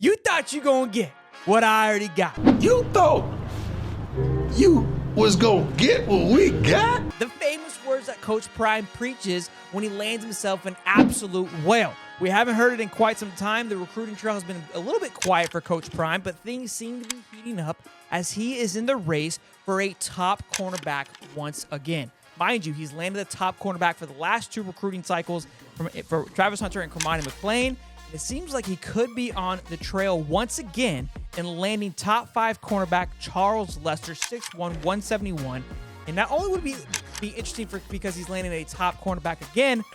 You thought you gonna get what I already got. You thought you was gonna get what we got? The famous words that Coach Prime preaches when he lands himself an absolute whale. We haven't heard it in quite some time. The recruiting trail has been a little bit quiet for Coach Prime, but things seem to be heating up as he is in the race for a top cornerback once again. Mind you, he's landed the top cornerback for the last two recruiting cycles for Travis Hunter and Cormani McClain. It seems like he could be on the trail once again in landing top 5 cornerback Charles Lester, 6'1", 171. And not only would it be interesting because he's landing a top cornerback again,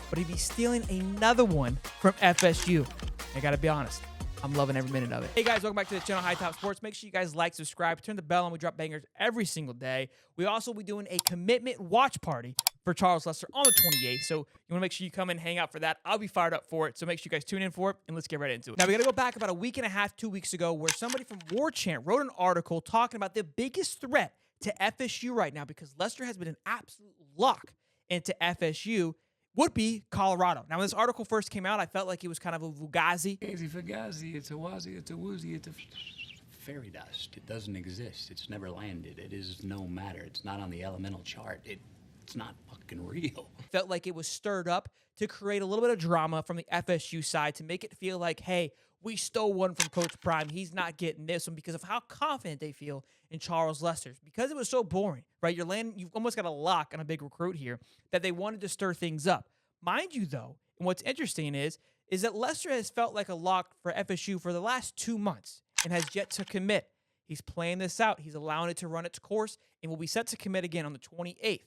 but he'd be stealing another one from FSU. I gotta be honest, I'm loving every minute of it. Hey guys, welcome back to the channel Hightop Sports. Make sure you guys like, subscribe, turn the bell on. We drop bangers every single day. We also will be doing a commitment watch party for Charles Lester on the 28th. So you want to make sure you come and hang out for that. I'll be fired up for it. So make sure you guys tune in for it, and let's get right into it. Now we got to go back about a week and a half, 2 weeks ago, where somebody from War Chant wrote an article talking about the biggest threat to FSU right now, because Lester has been an absolute lock into FSU, would be Colorado. Now, when this article first came out, I felt like it was kind of a fugazi. Easy fugazi, it's a wazi, it's a woozy, it's a fairy dust. It doesn't exist. It's never landed. It is no matter. It's not on the elemental chart. It's not fucking real. Felt like it was stirred up to create a little bit of drama from the FSU side to make it feel like, hey, we stole one from Coach Prime. He's not getting this one, because of how confident they feel in Charles Lester. Because it was so boring, right? You've almost got a lock on a big recruit here, that they wanted to stir things up. Mind you, though, and what's interesting is that Lester has felt like a lock for FSU for the last 2 months and has yet to commit. He's playing this out. He's allowing it to run its course and will be set to commit again on the 28th.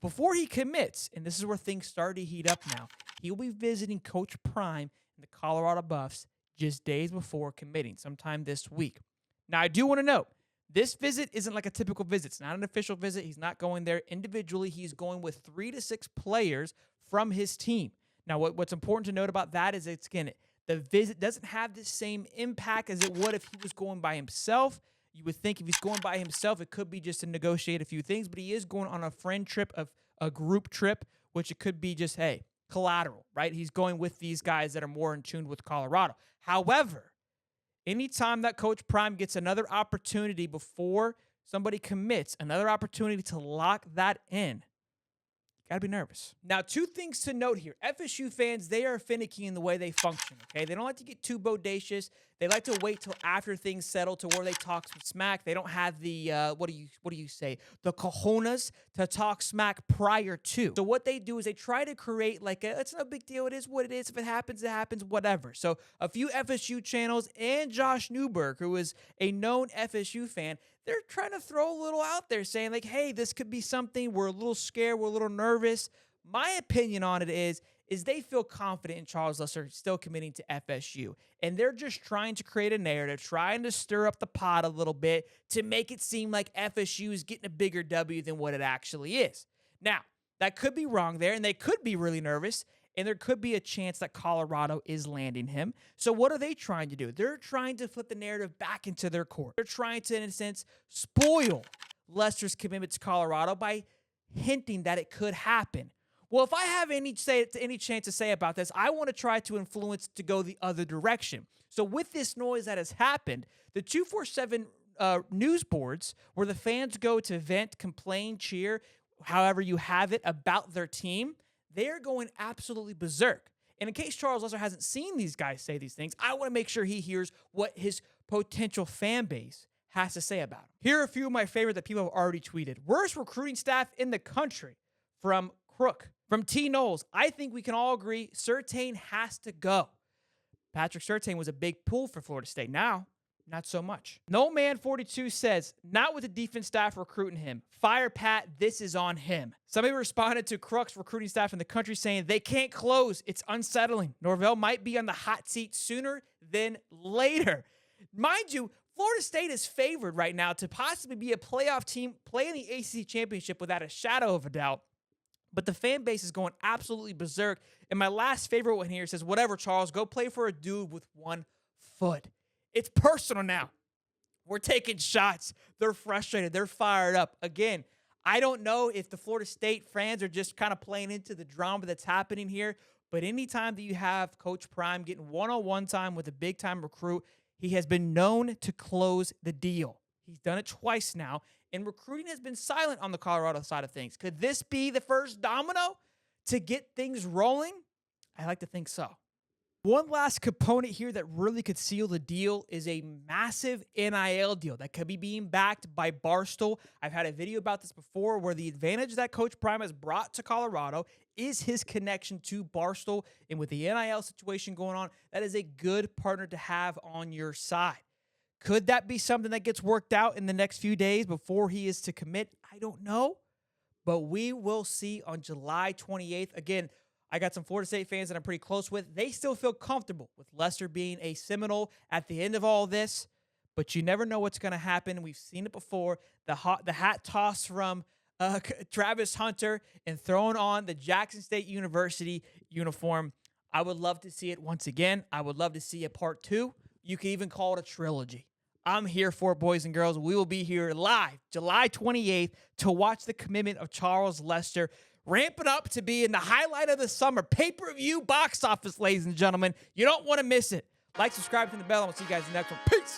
Before he commits, and this is where things start to heat up now, he will be visiting Coach Prime and the Colorado Buffs just days before committing, sometime this week. Now, I do want to note, this visit isn't like a typical visit. It's not an official visit. He's not going there individually. He's going with 3 to 6 players from his team. Now, what's important to note about that is, the visit doesn't have the same impact as it would if he was going by himself. You would think if he's going by himself, it could be just to negotiate a few things, but he is going on a friend trip, a group trip, which it could be just, hey, collateral, right? He's going with these guys that are more in tune with Colorado. However, anytime that Coach Prime gets another opportunity before somebody commits, another opportunity to lock that in, got to be nervous. Now, 2 things to note here. FSU fans, they are finicky in the way they function, okay? They don't like to get too bodacious. They like to wait till after things settle to where they talk some smack. They don't have the, what do you say, the cojones to talk smack prior to. So what they do is they try to create like it's no big deal. It is what it is. If it happens, whatever. So a few FSU channels and Josh Newberg, who is a known FSU fan, they're trying to throw a little out there saying like, hey, this could be something. We're a little scared. We're a little nervous. My opinion on it is they feel confident in Charles Lester still committing to FSU. And they're just trying to create a narrative, trying to stir up the pot a little bit to make it seem like FSU is getting a bigger W than what it actually is. Now, that could be wrong there, and they could be really nervous, and there could be a chance that Colorado is landing him. So what are they trying to do? They're trying to flip the narrative back into their court. They're trying to, in a sense, spoil Lester's commitment to Colorado by hinting that it could happen. Well, if I have any chance to say about this, I want to try to influence to go the other direction. So with this noise that has happened, the 247 news boards, where the fans go to vent, complain, cheer, however you have it, about their team, they're going absolutely berserk. And in case Charles Lester hasn't seen these guys say these things, I want to make sure he hears what his potential fan base has to say about him. Here are a few of my favorite that people have already tweeted. Worst recruiting staff in the country, from Crook. From T. Knowles, I think we can all agree Surtain has to go. Patrick Surtain was a big pull for Florida State. Now, not so much. No Man 42 says, not with the defense staff recruiting him. Fire Pat, this is on him. Somebody responded to Crook's recruiting staff in the country saying, they can't close. It's unsettling. Norvell might be on the hot seat sooner than later. Mind you, Florida State is favored right now to possibly be a playoff team, play in the ACC championship without a shadow of a doubt. But the fan base is going absolutely berserk. And my last favorite one here says, whatever, Charles, go play for a dude with 1 foot. It's personal now. We're taking shots. They're frustrated. They're fired up. Again, I don't know if the Florida State fans are just kind of playing into the drama that's happening here. But anytime that you have Coach Prime getting one-on-one time with a big-time recruit, he has been known to close the deal. He's done it twice now, and recruiting has been silent on the Colorado side of things. Could this be the first domino to get things rolling? I like to think so. One last component here that really could seal the deal is a massive NIL deal that could be being backed by Barstool. I've had a video about this before where the advantage that Coach Prime has brought to Colorado is his connection to Barstool. And with the NIL situation going on, that is a good partner to have on your side. Could that be something that gets worked out in the next few days before he is to commit? I don't know, but we will see on July 28th. Again, I got some Florida State fans that I'm pretty close with. They still feel comfortable with Lester being a Seminole at the end of all this, but you never know what's going to happen. We've seen it before. The hat toss from Travis Hunter and throwing on the Jackson State University uniform. I would love to see it once again. I would love to see a part 2. You could even call it a trilogy. I'm here for it, boys and girls. We will be here live July 28th to watch the commitment of Charles Lester, ramping up to be in the highlight of the summer pay-per-view box office, ladies and gentlemen. You don't want to miss it. Like, subscribe, to the bell, and we'll see you guys in the next one. Peace.